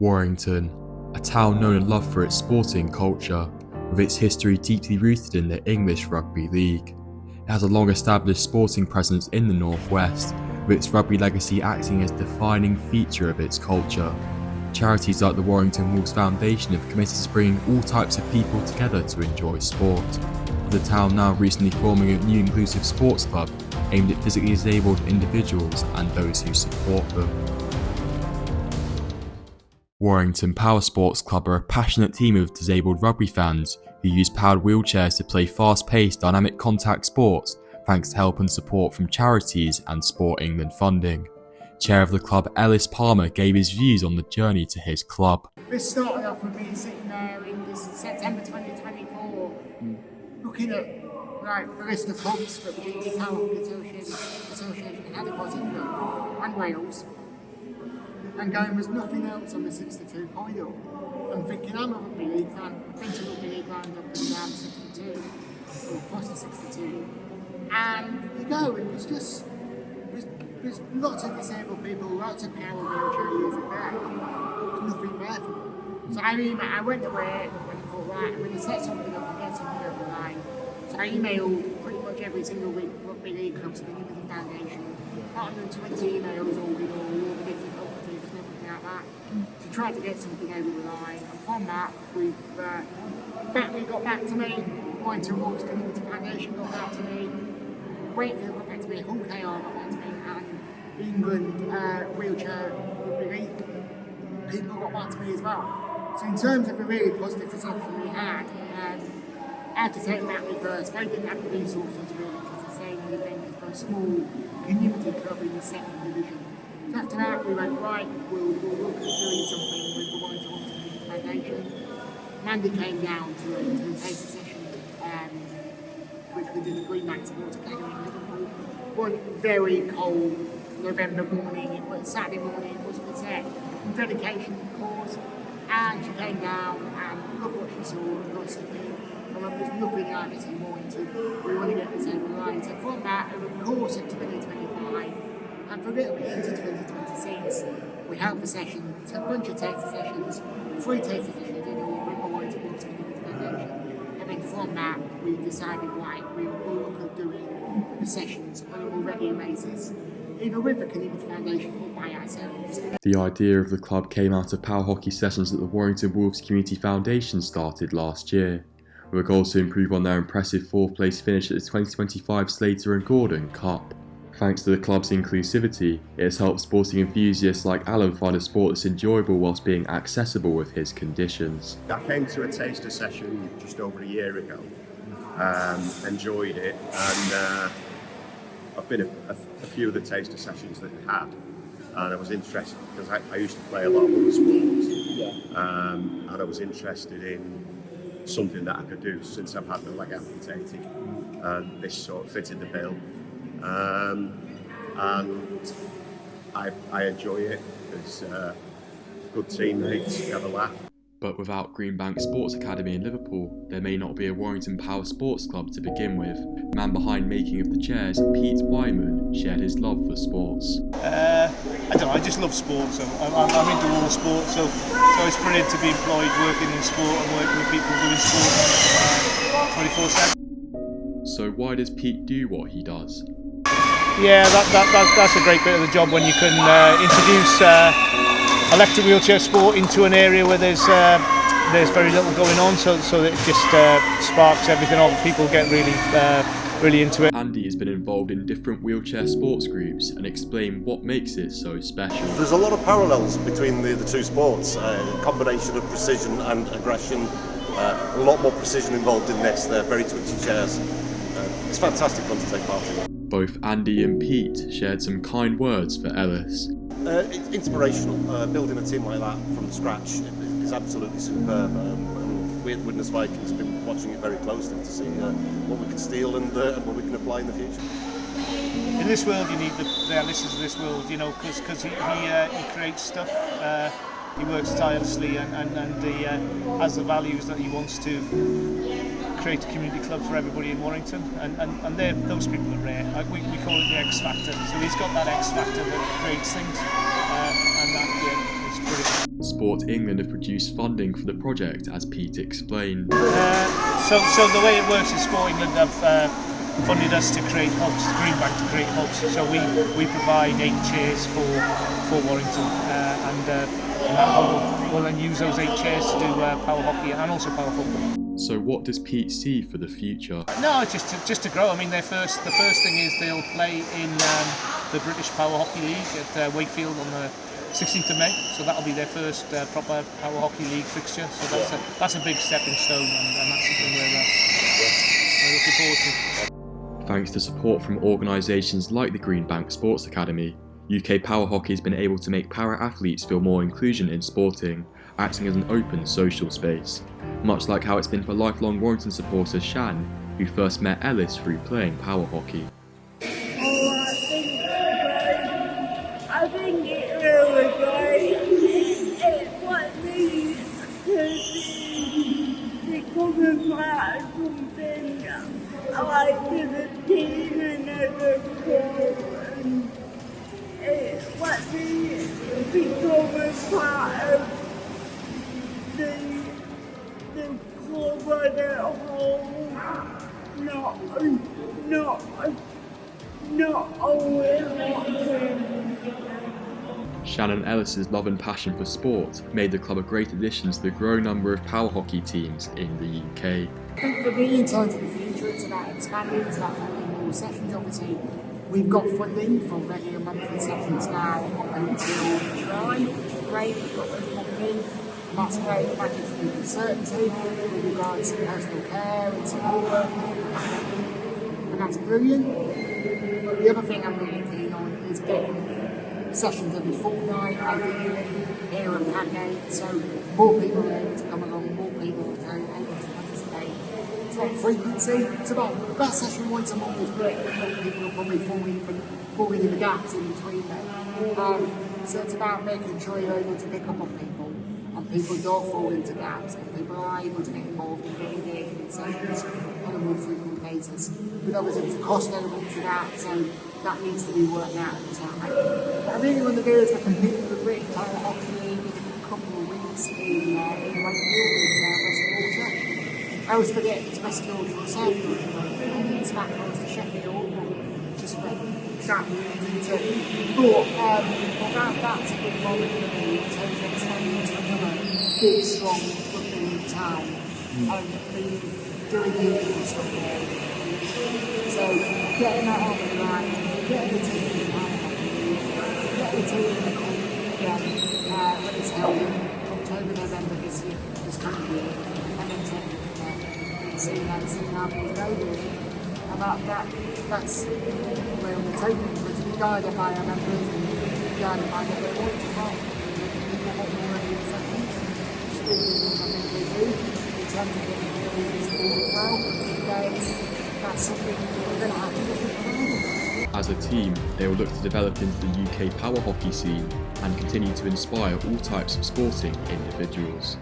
Warrington, a town known and loved for its sporting culture, with its history deeply rooted in the English Rugby League. It has a long-established sporting presence in the northwest, with its rugby legacy acting as a defining feature of its culture. Charities like the Warrington Wolves Foundation have committed to bringing all types of people together to enjoy sport, with the town now recently forming a new inclusive sports club aimed at physically disabled individuals and those who support them. Warrington Power Sports Club are a passionate team of disabled rugby fans who use powered wheelchairs to play fast-paced, dynamic contact sports thanks to help and support from charities and Sport England funding. Chair of the club Ellis Palmer gave his views on the journey to his club. This started off with me sitting there in September 2024, looking at the list of clubs that the GT Power Hockey Association had across England and Wales, and going, there's nothing else on the 62 corridor. I'm thinking, I'm a rugby league fan, I've been to rugby league round up and down 62, or across the 62, and you go and there's lots of disabled people, lots of power wheelchair users there, but there's nothing there for them. So I went away and I thought, right, I'm going to set something up and get something over the line. So I emailed pretty much every single rugby league club to the Unity Foundation, 120 emails all with all the different operatives and everything like that, to try to get something over the line. And from that, Batley got back to me, Warrington Wolves Community Foundation got back to me, Wakefield got back to me, Hull KR got back to me, and England Wheelchair Rugby League people got back to me as well. So in terms of the really positive reception we had, I had to take Batley first. They didn't have the resources really to sustain the event for a small community club in the second division. So after that we went, right, we'll look at doing something with the Warrington Wolves Community Foundation. Mandy came down to a taster session, which we did at Greenbank Sports Academy in Liverpool. One very cold November morning, it was Saturday morning, it was set in dedication of the cause, and she came down and look what she saw across the field. There's nothing like this in Warrington. We want to get this over the line. So from that, over the course of 2025, and for a little bit into 2026, we held a session, a bunch of taster sessions, 3 taster sessions in all with the Warrington Wolves Community Foundation. And then from that, we decided, right, we'll look at doing the sessions on a more regular basis, either with the Community Foundation or by ourselves. The idea of the club came out of power hockey sessions that the Warrington Wolves Community Foundation started last year, with a goal to improve on their impressive 4th place finish at the 2025 Slater and Gordon Cup. Thanks to the club's inclusivity, it has helped sporting enthusiasts like Alan find a sport that's enjoyable whilst being accessible with his conditions. I came to a taster session just over a year ago, enjoyed it, and I've been a few of the taster sessions that we had, and I was interested because I used to play a lot of other sports, and I was interested in something that I could do since I've had my leg amputated, and this sort of fitted the bill, and I enjoy it. It's good teammates, we have a laugh. But without Greenbank Sports Academy in Liverpool, there may not be a Warrington Power Sports Club to begin with. The man behind making of the chairs, Pete Wyman, shared his love for sports. I don't know, I just love sports. I'm into all sports, so it's brilliant to be employed working in sport and working with people doing sport 24/7. So why does Pete do what he does? Yeah, that's a great bit of the job when you can introduce electric wheelchair sport into an area where there's very little going on, so that it just sparks everything off. People get really into it. Andy has been involved in different wheelchair sports groups and explained what makes it so special. There's a lot of parallels between the two sports, a combination of precision and aggression, a lot more precision involved in this. They're very twitchy chairs. It's fantastic fun to take part in. Both Andy and Pete shared some kind words for Ellis. It's inspirational. Building a team like that from scratch is absolutely superb. We at Widnes Vikings have been watching it very closely to see what we can steal and what we can apply in the future. In this world, you need the Ellises of this world, you know, because he creates stuff. He works tirelessly and he has the values that he wants to create a community club for everybody in Warrington, and those people are rare. We call it the X Factor. So he's got that X Factor that creates things, and that is brilliant. Sport England have produced funding for the project, as Pete explained. So the way it works is Sport England have funded us to create hubs, the Green Bank to create hubs. So we provide 8 chairs for Warrington, and that hub will then use those 8 chairs to do power hockey and also power football. So what does Pete see for the future? No, it's just to grow. I mean, the first thing is they'll play in the British Power Hockey League at Wakefield on the 16th of May. So that'll be their first proper Power Hockey League fixture. So that's a big stepping stone, and that's something we're looking forward to. Thanks to support from organisations like the Green Bank Sports Academy, UK Power Hockey has been able to make para-athletes feel more inclusion in sporting, acting as an open social space. Much like how it's been for lifelong Warrington supporter Shan, who first met Ellis through playing power hockey. I think it really great. It's what needs to become a part of something I like to the team and as a club. And it's what needs to become a part of the club as a whole. Not always watching. Shannon Ellis's love and passion for sport made the club a great addition to the growing number of power hockey teams in the UK. I think for me, in terms of the future, it's about expanding, it's about having more sessions. Obviously, we've got funding for regular monthly sessions now until July, which is great. We've got those funding. That's great. That gives people certainty with regards to personal care and support, and that's brilliant. But the other thing I'm really keen on is getting sessions every fortnight, ideally, here at Padgate, so more people are able to come along, more people are able to participate. It's not frequency, it's about the best session once a month is great, but people will probably falling in the gaps in between them. So it's about making sure you're able to pick up on people, and people don't fall into gaps, and people are able to get involved and get engaged in sessions on a more frequent basis. But obviously there's a cost element to that, so that needs to be worked out at the time. What I really want to do is to compete with the British Power Hockey League in a couple of weeks in Wakefield in West Yorkshire. I always forget it's West Yorkshire or South Yorkshire. I think it's that close to Sheffield, but just exactly but that's a big moment for me in terms of expanding to another big, strong rugby league town and doing the stuff there. So getting that on the line, getting the team in the power hockey league, getting the team in the cup again when it's held in October, November this coming year, and then taking it from there and seeing how things go really. And that's where we're taking it, to be guided by our members and be guided by what they want to do. People want more of the sessions, still do what I think they do, in terms of getting the sport as well. That's something we're going to have to do. As a team, they will look to develop into the UK power hockey scene and continue to inspire all types of sporting individuals.